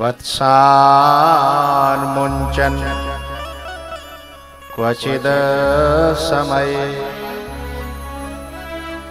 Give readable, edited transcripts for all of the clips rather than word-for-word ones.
वत्सान्मुञ्चन् क्वचिद् समये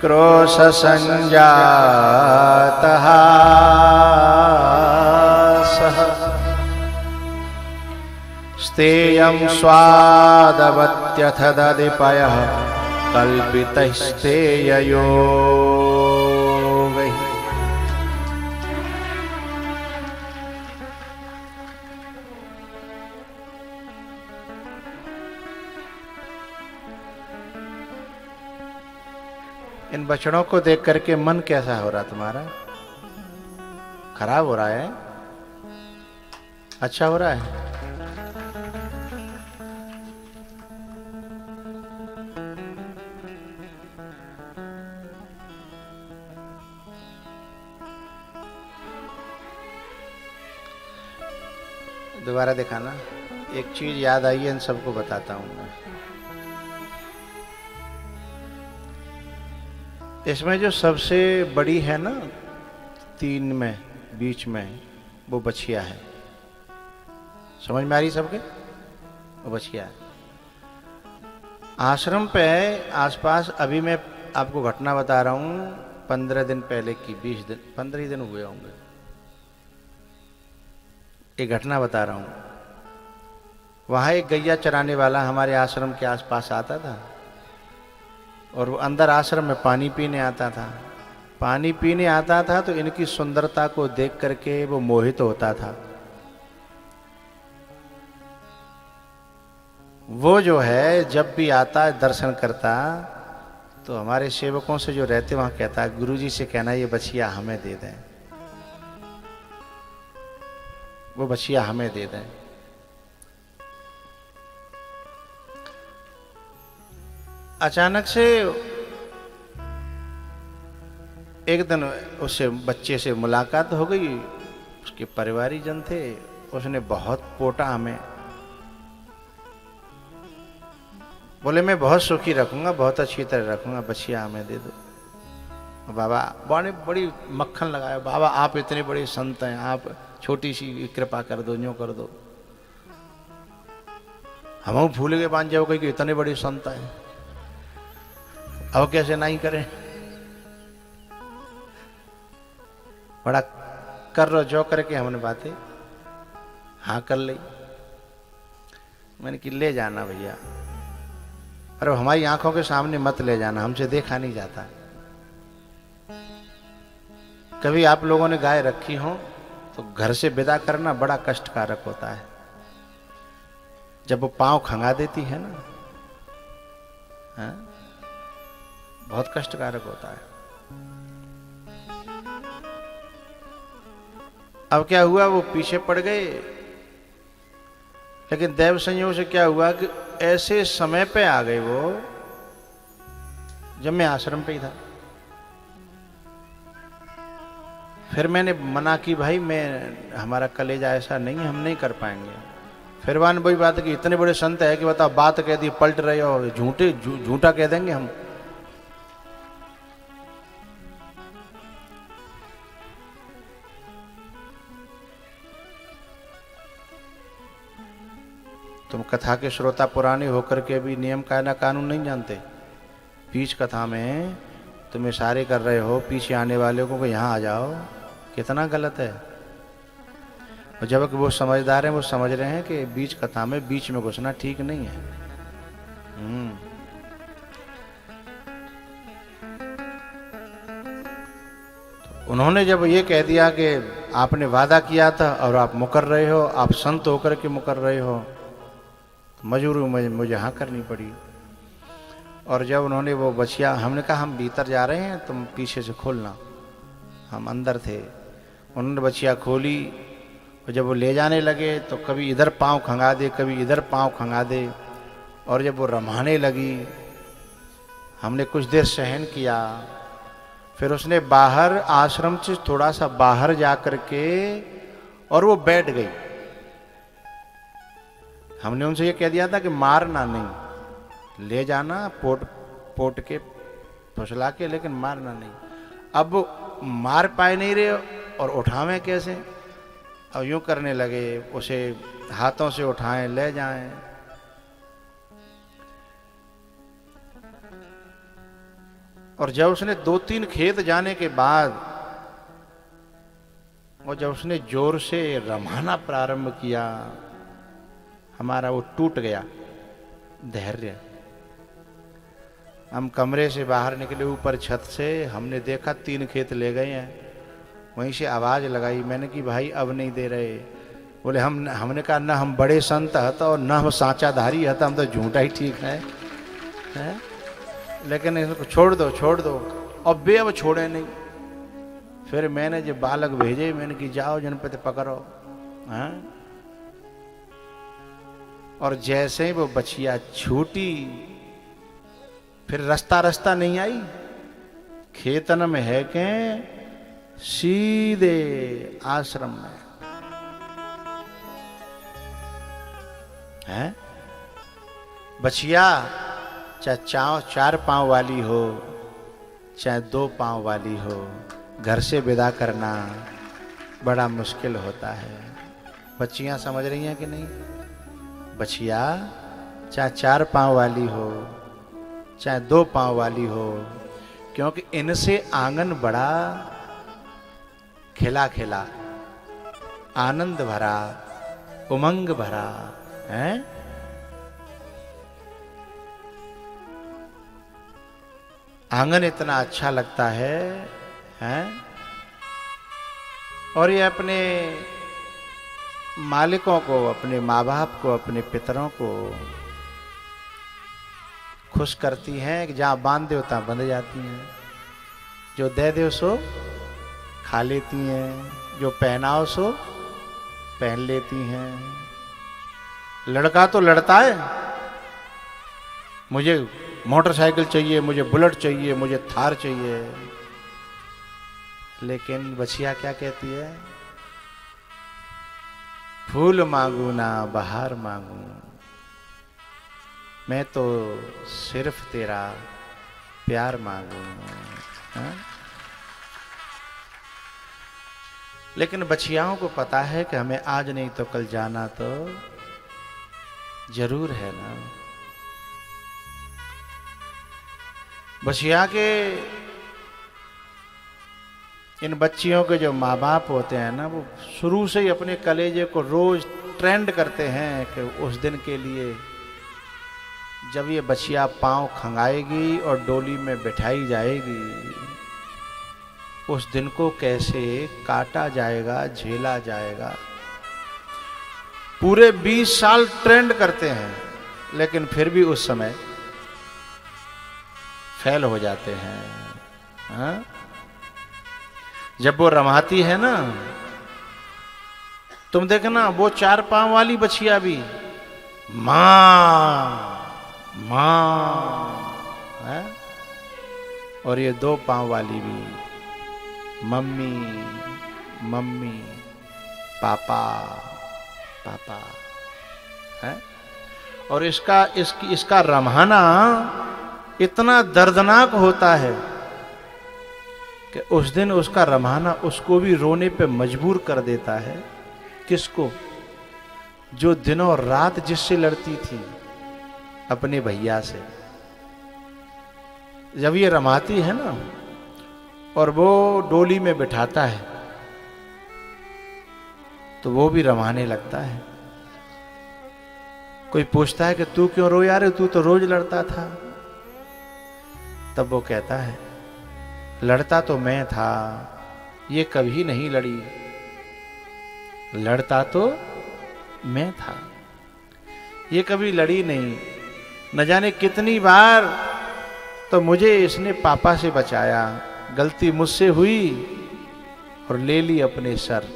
क्रोशसञ्जातः सः स्तेयं स्वादवत्यथ दधिपयः कल्पितैस्तेययोगैः। इन बछड़ों को देख करके मन कैसा हो रहा तुम्हारा? खराब हो रहा है? अच्छा हो रहा है? दोबारा दिखाना। एक चीज याद आई है, इन सबको बताता हूं मैं। इसमें जो सबसे बड़ी है ना, तीन में बीच में, वो बछिया है। समझ में आ रही सबके? वो बछिया है। आश्रम पे आसपास, अभी मैं आपको घटना बता रहा हूं 15 दिन पहले की, 20 दिन 15 ही दिन हुए होंगे। एक घटना बता रहा हूं। वहां एक गैया चराने वाला हमारे आश्रम के आसपास आता था और वो अंदर आश्रम में पानी पीने आता था। पानी पीने आता था तो इनकी सुंदरता को देख करके वो मोहित होता था। वो जो है जब भी आता है दर्शन करता, तो हमारे सेवकों से जो रहते वहां कहता, गुरुजी से कहना ये बछिया हमें दे दें, वो बछिया हमें दे दें। अचानक से एक दिन उससे बच्चे से मुलाकात हो गई। उसके परिवारीजन थे, उसने बहुत पोटा हमें। बोले मैं बहुत सुखी रखूंगा, बहुत अच्छी तरह रखूंगा, बछिया हमें दे दो। बाबा बड़ी मक्खन लगाया, बाबा आप इतने बड़े संत हैं, आप छोटी सी कृपा कर दो, न्यों कर दो। हम भूल गए बांध जाओ कि इतने बड़े संत हैं, अब कैसे नहीं करें। बड़ा कर रो जो करके हमने बातें हाँ कर ली। मैंने कि ले जाना भैया, अरे हमारी आंखों के सामने मत ले जाना, हमसे देखा नहीं जाता। कभी आप लोगों ने गाय रखी हो तो घर से विदा करना बड़ा कष्टकारक होता है। जब वो पांव खंगा देती है ना, हाँ? बहुत कष्टकारक होता है। अब क्या हुआ, वो पीछे पड़ गए। लेकिन दैव संयोग से क्या हुआ कि ऐसे समय पे आ गए वो जब मैं आश्रम पे ही था। फिर मैंने मना की, भाई मैं, हमारा कलेजा ऐसा नहीं है, हम नहीं कर पाएंगे। फिर वन वही बात कि इतने बड़े संत है कि बताओ, बात कह दी पलट रहे हो, झूठा कह देंगे हम। तुम कथा के श्रोता पुराने होकर के भी नियम कायदा कानून नहीं जानते। बीच कथा में तुम इशारे कर रहे हो पीछे आने वाले को कि यहाँ आ जाओ, कितना गलत है। और जब वो समझदार हैं, वो समझ रहे हैं कि बीच कथा में बीच में घुसना ठीक नहीं है। तो उन्होंने जब ये कह दिया कि आपने वादा किया था और आप मुकर रहे हो, आप संत होकर के मुकर रहे हो, तो मजबूरी मुझे हाँ करनी पड़ी। और जब उन्होंने वो बछिया, हमने कहा हम भीतर जा रहे हैं, तुम पीछे से खोलना। हम अंदर थे। उन्होंने बछिया खोली और जब वो ले जाने लगे तो कभी इधर पाँव खंगा दे, कभी इधर पाँव खंगा दे। और जब वो रमाने लगी, हमने कुछ देर सहन किया। फिर उसने बाहर, आश्रम से थोड़ा सा बाहर जा कर के, और वो बैठ गई। हमने उनसे ये कह दिया था कि मारना नहीं, ले जाना पोट के फुसला के, लेकिन मारना नहीं। अब मार पाए नहीं रहे और उठावे कैसे। और यूं करने लगे, उसे हाथों से उठाएं ले जाएं। और जब उसने 2-3 खेत जाने के बाद और जब उसने जोर से रमाना प्रारंभ किया, हमारा वो टूट गया धैर्य। हम कमरे से बाहर निकले, ऊपर छत से हमने देखा 3 खेत ले गए हैं। वहीं से आवाज लगाई मैंने कि भाई अब नहीं दे रहे। बोले हमने कहा ना हम बड़े संत हता और ना हम साचाधारी हता, हम तो झूठा ही ठीक है? लेकिन इसको छोड़ दो छोड़ दो। अब बे अब छोड़े नहीं। फिर मैंने जो बालक भेजे, मैंने कि जाओ जनपद पकड़ो। हाँ? और जैसे ही वो बछिया छूटी, फिर रास्ता नहीं आई, खेतन में है के सीधे आश्रम में है। बछिया चाहे 4 पांव वाली हो चाहे 2 पांव वाली हो, घर से विदा करना बड़ा मुश्किल होता है। बच्चियां समझ रही हैं कि नहीं? बछिया चाहे 4 पांव वाली हो चाहे 2 पांव वाली हो, क्योंकि इनसे आंगन बड़ा खिला खिला, आनंद भरा, उमंग भरा है। आंगन इतना अच्छा लगता है, हैं? और ये अपने मालिकों को, अपने माँ बाप को, अपने पितरों को खुश करती हैं कि जहाँ बांध दे तहाँ बंध जाती हैं, जो दे दे सो खा लेती हैं, जो पहनाओ सो पहन लेती हैं। लड़का तो लड़ता है, मुझे मोटरसाइकिल चाहिए, मुझे बुलेट चाहिए, मुझे थार चाहिए। लेकिन बछिया क्या कहती है? फूल मांगू ना बहार मांगू, मैं तो सिर्फ तेरा प्यार मांगू। हाँ? लेकिन बछियाओं को पता है कि हमें आज नहीं तो कल जाना तो जरूर है ना। बछिया के इन बच्चियों के जो माँ बाप होते हैं ना, वो शुरू से ही अपने कलेजे को रोज ट्रेंड करते हैं कि उस दिन के लिए जब ये बछिया पांव खंगाएगी और डोली में बिठाई जाएगी, उस दिन को कैसे काटा जाएगा, झेला जाएगा। पूरे 20 साल ट्रेंड करते हैं, लेकिन फिर भी उस समय फेल हो जाते हैं। हाँ? जब वो रमाती है ना, तुम देखना वो 4 पांव वाली बछिया भी मां मां है, और ये 2 पांव वाली भी मम्मी मम्मी पापा पापा है। और इसका रमाना इतना दर्दनाक होता है कि उस दिन उसका रमाना उसको भी रोने पे मजबूर कर देता है। किसको? जो दिनों रात जिससे लड़ती थी, अपने भैया से। जब ये रमाती है ना और वो डोली में बिठाता है, तो वो भी रमाने लगता है। कोई पूछता है कि तू क्यों रो यार, तू तो रोज लड़ता था। तब वो कहता है लड़ता तो मैं था, ये कभी नहीं लड़ी। लड़ता तो मैं था, ये कभी लड़ी नहीं। न जाने कितनी बार तो मुझे इसने पापा से बचाया। गलती मुझसे हुई और ले ली अपने सर।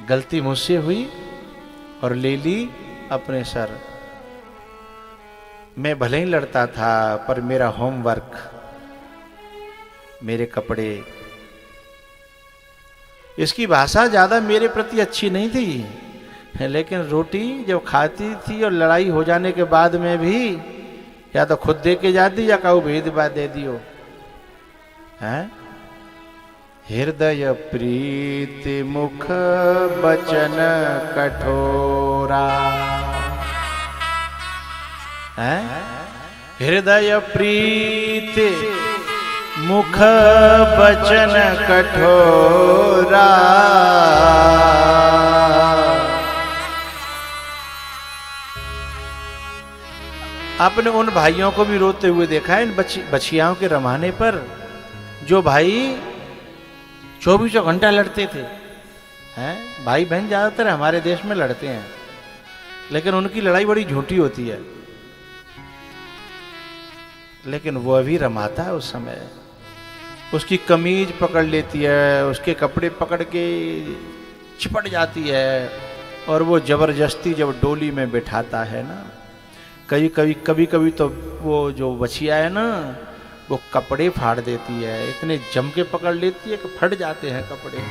गलती मुझसे हुई और ले ली अपने सर। मैं भले ही लड़ता था, पर मेरा होमवर्क, मेरे कपड़े, इसकी भाषा ज्यादा मेरे प्रति अच्छी नहीं थी। लेकिन रोटी जब खाती थी और लड़ाई हो जाने के बाद में भी या तो खुद दे के जाती या कहूँ भेद बात दे दियो। हैं? हृदय प्रीति मुख बचन कठोरा। हैं? हृदय प्रीति मुख बचन कठोरा। आपने उन भाइयों को भी रोते हुए देखा है इन बछियाओं के रमाने पर, जो भाई 24 घंटा लड़ते थे। हैं? भाई बहन ज्यादातर हमारे देश में लड़ते हैं, लेकिन उनकी लड़ाई बड़ी झूठी होती है। लेकिन वो अभी रमाता है उस समय, उसकी कमीज पकड़ लेती है, उसके कपड़े पकड़ के चिपट जाती है, और वो जबरदस्ती जब डोली में बिठाता है ना, कभी कभी तो वो जो बछिया है ना, वो कपड़े फाड़ देती है, इतने जम के पकड़ लेती है कि फट जाते हैं कपड़े।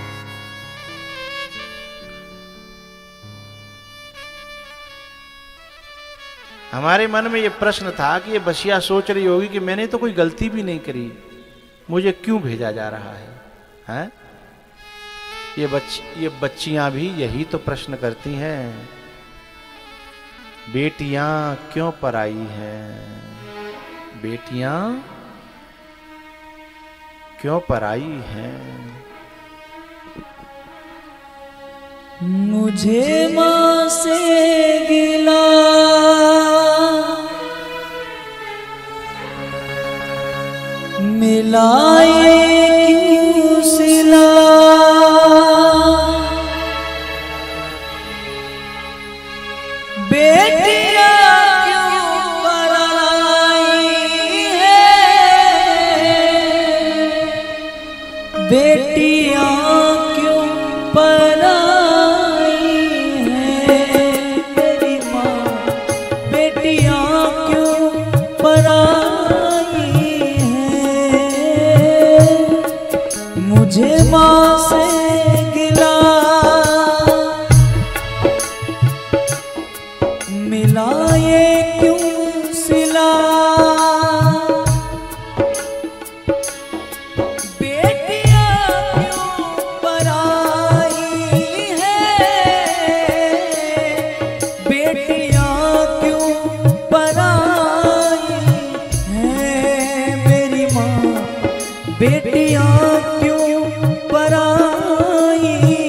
हमारे मन में ये प्रश्न था कि ये बछिया सोच रही होगी कि मैंने तो कोई गलती भी नहीं करी, मुझे क्यों भेजा जा रहा है? हैं? ये बच्चियां भी यही तो प्रश्न करती हैं, बेटियां क्यों पराई हैं? बेटियां क्यों पराई हैं? मुझे माँ से गिला मिलाए क्यों सिला, बेटियां क्यों पराई है, बेटियां क्यों पराई है, मेरी माँ बेटियां क्यों पराई है, मुझे माँ से गिला मिलाए क्यों सिला, बेटियां क्यों पराई है, बेटियां क्यों पराई है, मेरी माँ बेटियां क्यों पराई है।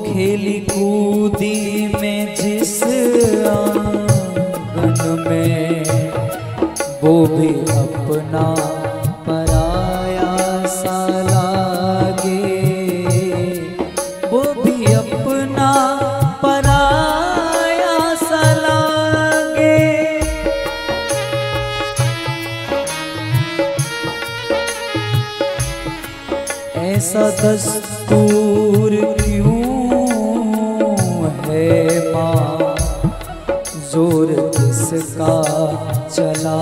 खेली कूदी में जिस आंगन में, वो भी अपना पराया सा लागे, वो भी अपना पराया सा लागे। ऐसा दस्तूर क्यों है माँ, जोर किसका चला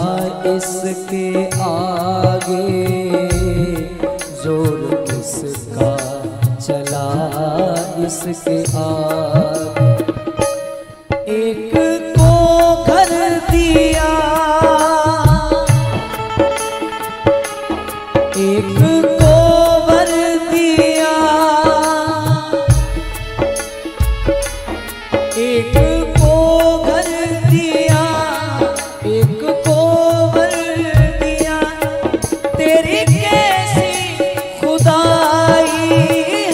इसके आगे, जोर किसका चला इसके आगे। एक को घर दिया, एक को वर दिया, एक को घर दिया, एक को वर दिया, तेरी कैसी खुदाई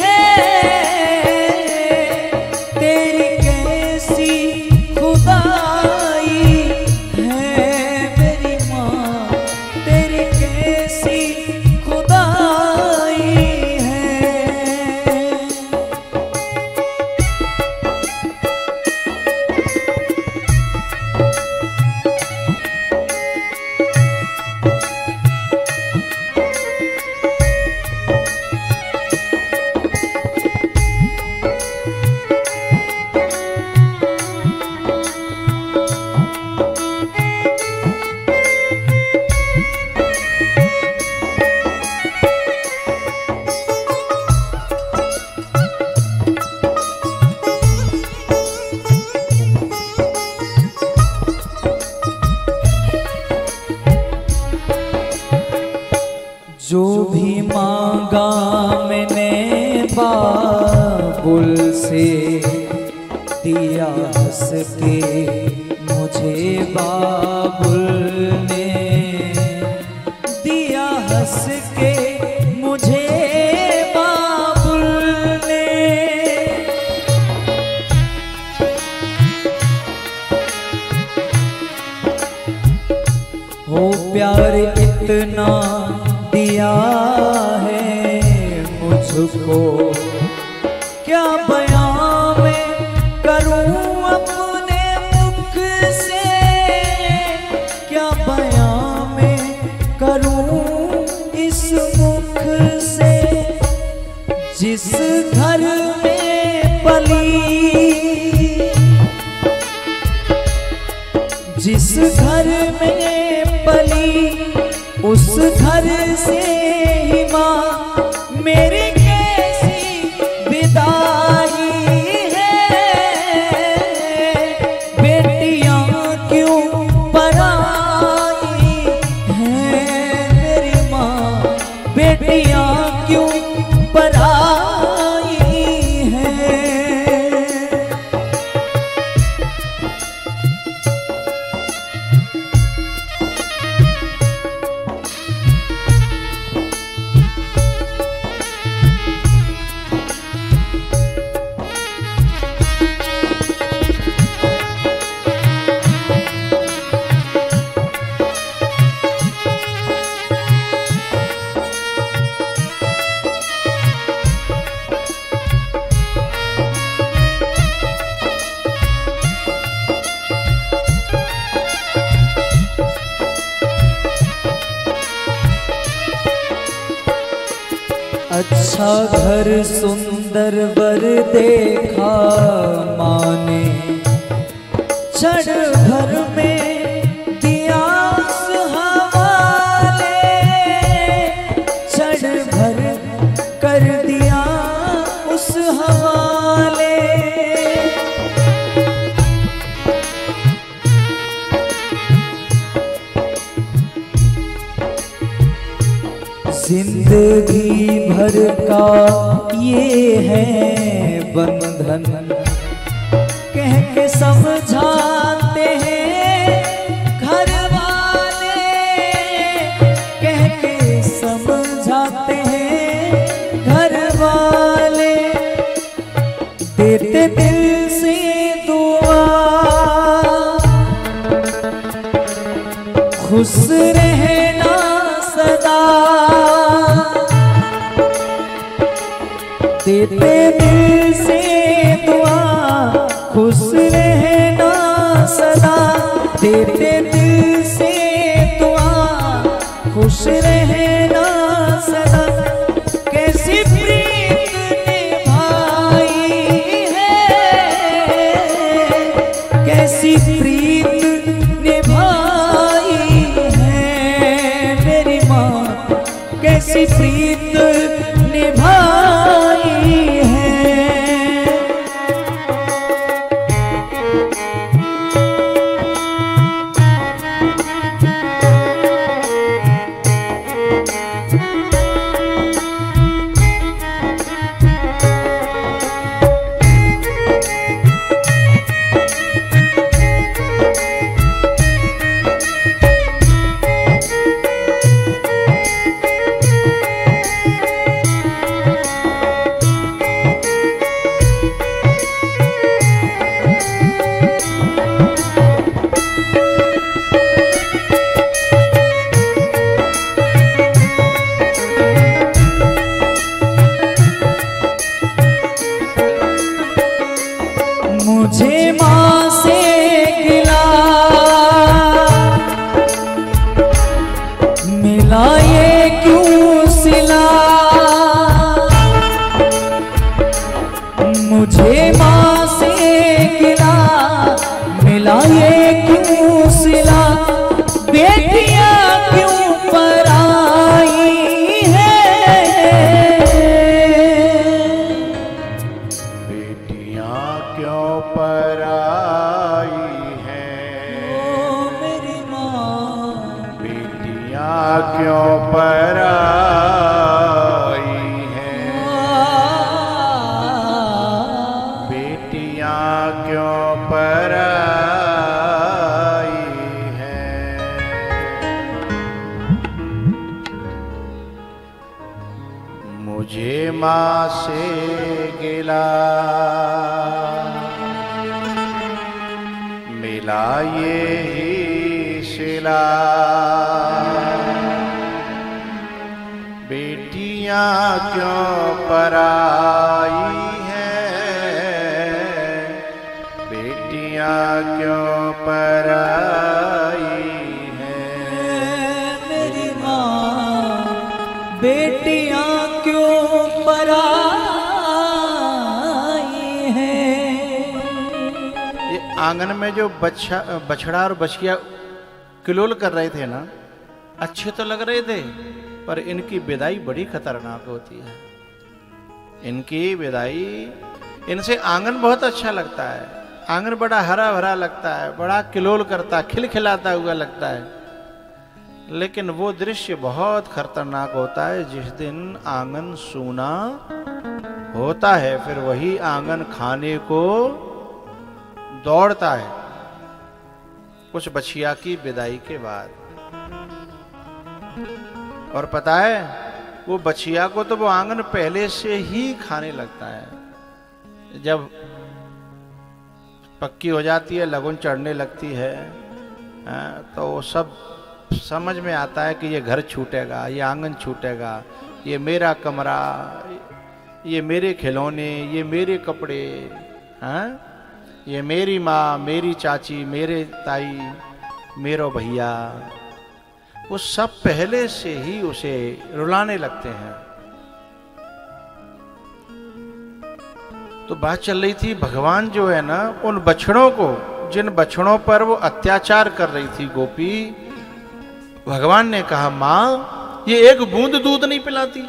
है, तेरी कैसी खुदाई बाबुल से दिया हंस के मुझे बाबुल ने दिया हंस के मुझे बाबुल ने। हो प्यार इतना दिया है मुझको, क्या बयां मैं करूं अपने मुख से, क्या बयां मैं करूं इस मुख से। जिस घर में पली, जिस घर में पली, उस घर से ही माँ मेरी कैसी विदाई है। बेटियां क्यों पराई हैं मेरी माँ, बेटियां क्यों पराई हैं। अच्छा घर सुंदर वर देखा माने, क्षण भर में दिया उस हवाले, क्षण भर कर दिया उस हवाले। जिंदगी भर का ये है बंधन, कह के समझाते हैं घर वाले, कह के समझाते हैं घर वाले। देते दिल से दुआ, खुश रहना सदा, देते दिल से दुआ, खुश रहना सदा। देते दिल से दुआ, खुश रहना सदा। कैसी प्रीत निभाई है, कैसी प्रीत निभाई है मेरी माँ, कैसी प्रीत निभाई है। मुझे माँ से गिला मिला, ये क्यों सिला। मुझे माँ से गिला मिला, ये क्यों सिला। बेटियां क्यों पराई है, बेटियां क्यों पराई हैं, ओ मेरी माँ। बेटियां क्यों पराई हैं। क्यों पराई है। मुझे माँ से गिला मिला ये ही सिला। बेटियां क्यों पराई हैं, बेटियां क्यों पराई हैं। मेरी माँ बेटियां क्यों पराई हैं। ये आंगन में जो बछड़ा और बछिया किलोल कर रहे थे ना, अच्छे तो लग रहे थे, पर इनकी विदाई बड़ी खतरनाक होती है। इनकी विदाई, इनसे आंगन बहुत अच्छा लगता है, आंगन बड़ा हरा भरा लगता है, बड़ा किलोल करता, खिलखिलाता हुआ लगता है, लेकिन वो दृश्य बहुत खतरनाक होता है जिस दिन आंगन सूना होता है। फिर वही आंगन खाने को दौड़ता है उस बछिया की विदाई के बाद। और पता है, वो बछिया को तो वो आंगन पहले से ही खाने लगता है। जब पक्की हो जाती है, लगन चढ़ने लगती है, तो वो सब समझ में आता है कि ये घर छूटेगा, ये आंगन छूटेगा, ये मेरा कमरा, ये मेरे खिलौने, ये मेरे कपड़े, हैं, ये मेरी माँ, मेरी चाची, मेरे ताई, मेरो भैया, वो सब पहले से ही उसे रुलाने लगते हैं। तो बात चल रही थी, भगवान जो है ना, उन बछड़ों को, जिन बछड़ों पर वो अत्याचार कर रही थी गोपी, भगवान ने कहा, मां ये एक बूंद दूध नहीं पिलाती।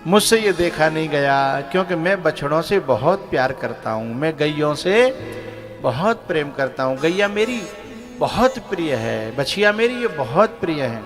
मुझसे ये देखा नहीं गया, क्योंकि मैं बछड़ों से बहुत प्यार करता हूं, मैं गैयों से बहुत प्रेम करता हूं। गैया मेरी बहुत प्रिय है, बछिया मेरी ये बहुत प्रिय है।